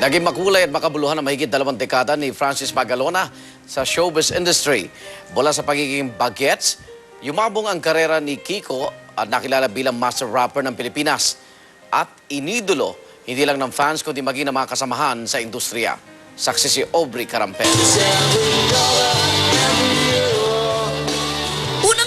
Naging makulay at makabuluhan na mahigit 2 dekada ni Francis Magalona sa showbiz industry. Mula sa pagiging bagets, yumabong ang karera ni Kiko at nakilala bilang master rapper ng Pilipinas. At inidolo, hindi lang ng fans kundi maging ng mga kasamahan sa industriya. Saksi si Aubrey Carampel.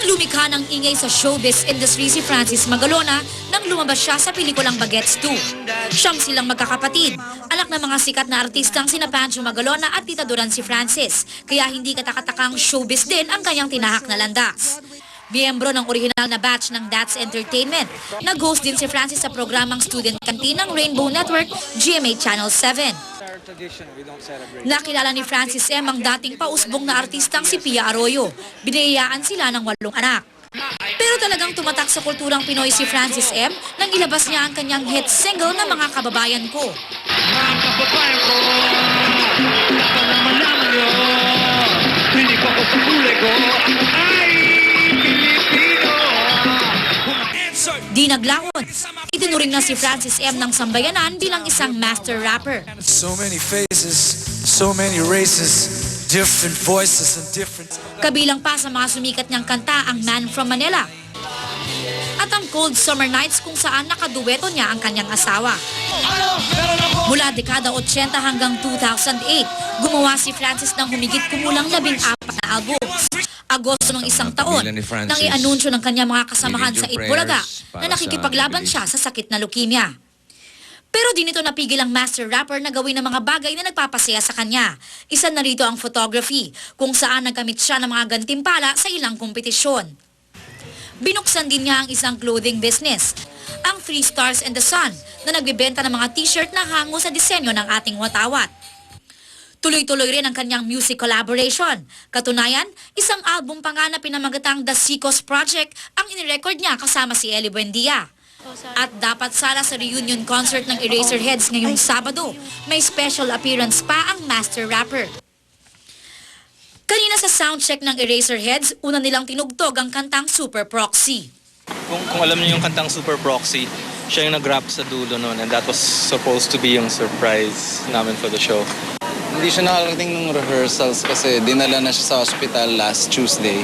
Lumikha ng ingay sa showbiz industry si Francis Magalona nang lumabas siya sa pelikulang Bagets 2. Siyam silang magkakapatid, anak ng mga sikat na artistang sina Pancho Magalona at Tita Duran si Francis, kaya hindi katakatakang showbiz din ang kanyang tinahak na landas. Miyembro ng original na batch ng That's Entertainment, nag-host din si Francis sa programang Student Canteen ng Rainbow Network, GMA Channel 7. Nakilala ni Francis M. ang dating pausbong na artistang si Pia Arroyo. Binayaan sila ng 8 anak. Pero talagang tumatak sa kulturang Pinoy si Francis M. nang ilabas niya ang kanyang hit single na Mga Kababayan Ko. Mga kababayan ko, dapat na malaman nyo, hindi ko ako sa kulay ko, ay Pilipino. Di naglaon, itinuring na si Francis M. ng sambayanan bilang isang master rapper. So many faces, so many races, different voices and different... Kabilang pa sa mga sumikat niyang kanta ang Man from Manila at ang Cold Summer Nights kung saan nakadueto niya ang kanyang asawa. Mula dekada 80 hanggang 2008, gumawa si Francis ng humigit kumulang 14 na albums. Agosto ng isang taon, nang i-anunsyo ng kanyang mga kasamahan sa Itbulaga na nakikipaglaban siya sa sakit na leukemia. Pero di nito napigil ang master rapper na gawin ng mga bagay na nagpapasaya sa kanya. Isa na rito ang photography, kung saan nagkamit siya ng mga gantimpala sa ilang kompetisyon. Binuksan din niya ang isang clothing business, ang 3 Stars and the Sun, na nagbibenta ng mga t-shirt na hango sa disenyo ng ating watawat. Tuloy-tuloy rin ang kanyang music collaboration. Katunayan, isang album pa nga na pinamagatang The Seacos Project ang inirecord niya kasama si Ellie Buendia. At dapat sana sa reunion concert ng Eraserheads ngayong Sabado, may special appearance pa ang master rapper. Kanina sa soundcheck ng Eraserheads, una nilang tinugtog ang kantang Super Proxy. Kung alam niyo yung kantang Super Proxy, siya yung nag-rap sa dulo noon, and that was supposed to be yung surprise namin for the show. Hindi siya nakarating ng rehearsals kasi dinala na siya sa hospital last Tuesday.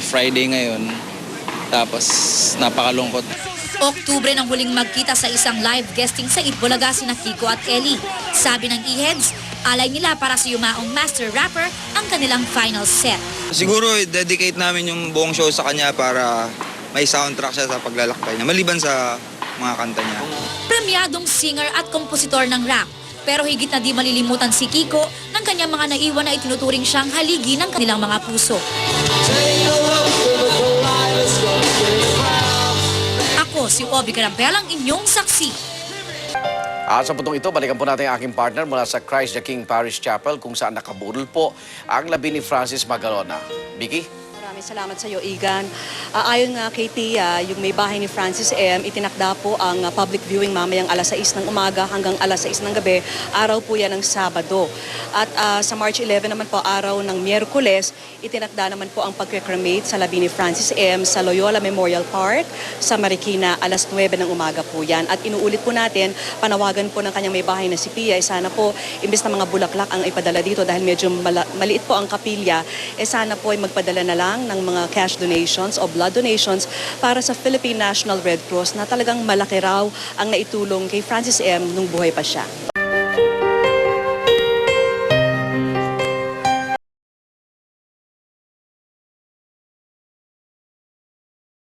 Friday ngayon. Tapos napakalungkot. Oktubre nang huling magkita sa isang live guesting sa Itbulaga sina Kiko at Ellie. Sabi ng E-Heads, alay nila para sa yumaong master rapper ang kanilang final set. Siguro dedicate namin yung buong show sa kanya para may soundtrack siya sa paglalakbay niya, maliban sa mga kanta niya. Premyadong singer at kompositor ng rap. Pero higit na di malilimutan si Kiko ng kanyang mga naiwan na itinuturing siyang haligi ng kanilang mga puso. Ako si Aubrey Carampel, ang inyong saksi. At sa putong ito, balikan po natin ang aking partner mula sa Christ the King Parish Chapel kung saan nakabudol po ang labi ni Francis Magalona. Vicky? Maraming salamat sa iyo, Igan. Ayon nga kay Tia, yung may bahay ni Francis M., itinakda po ang public viewing mamayang alas 6 ng umaga hanggang alas 6 ng gabi. Araw po yan ng Sabado. At sa March 11 naman po, araw ng Miyerkules, itinakda naman po ang pagkre-cremate sa labi ni Francis M. sa Loyola Memorial Park sa Marikina, alas 9 ng umaga po yan. At inuulit po natin, panawagan po ng kanyang may bahay na si Pia, sana po, imbes na mga bulaklak ang ipadala dito dahil medyo maliit po ang kapilya, sana po ay magpadala na lang ng mga cash donations o blood donations para sa Philippine National Red Cross na talagang malaki raw ang naitulong kay Francis M. nung buhay pa siya.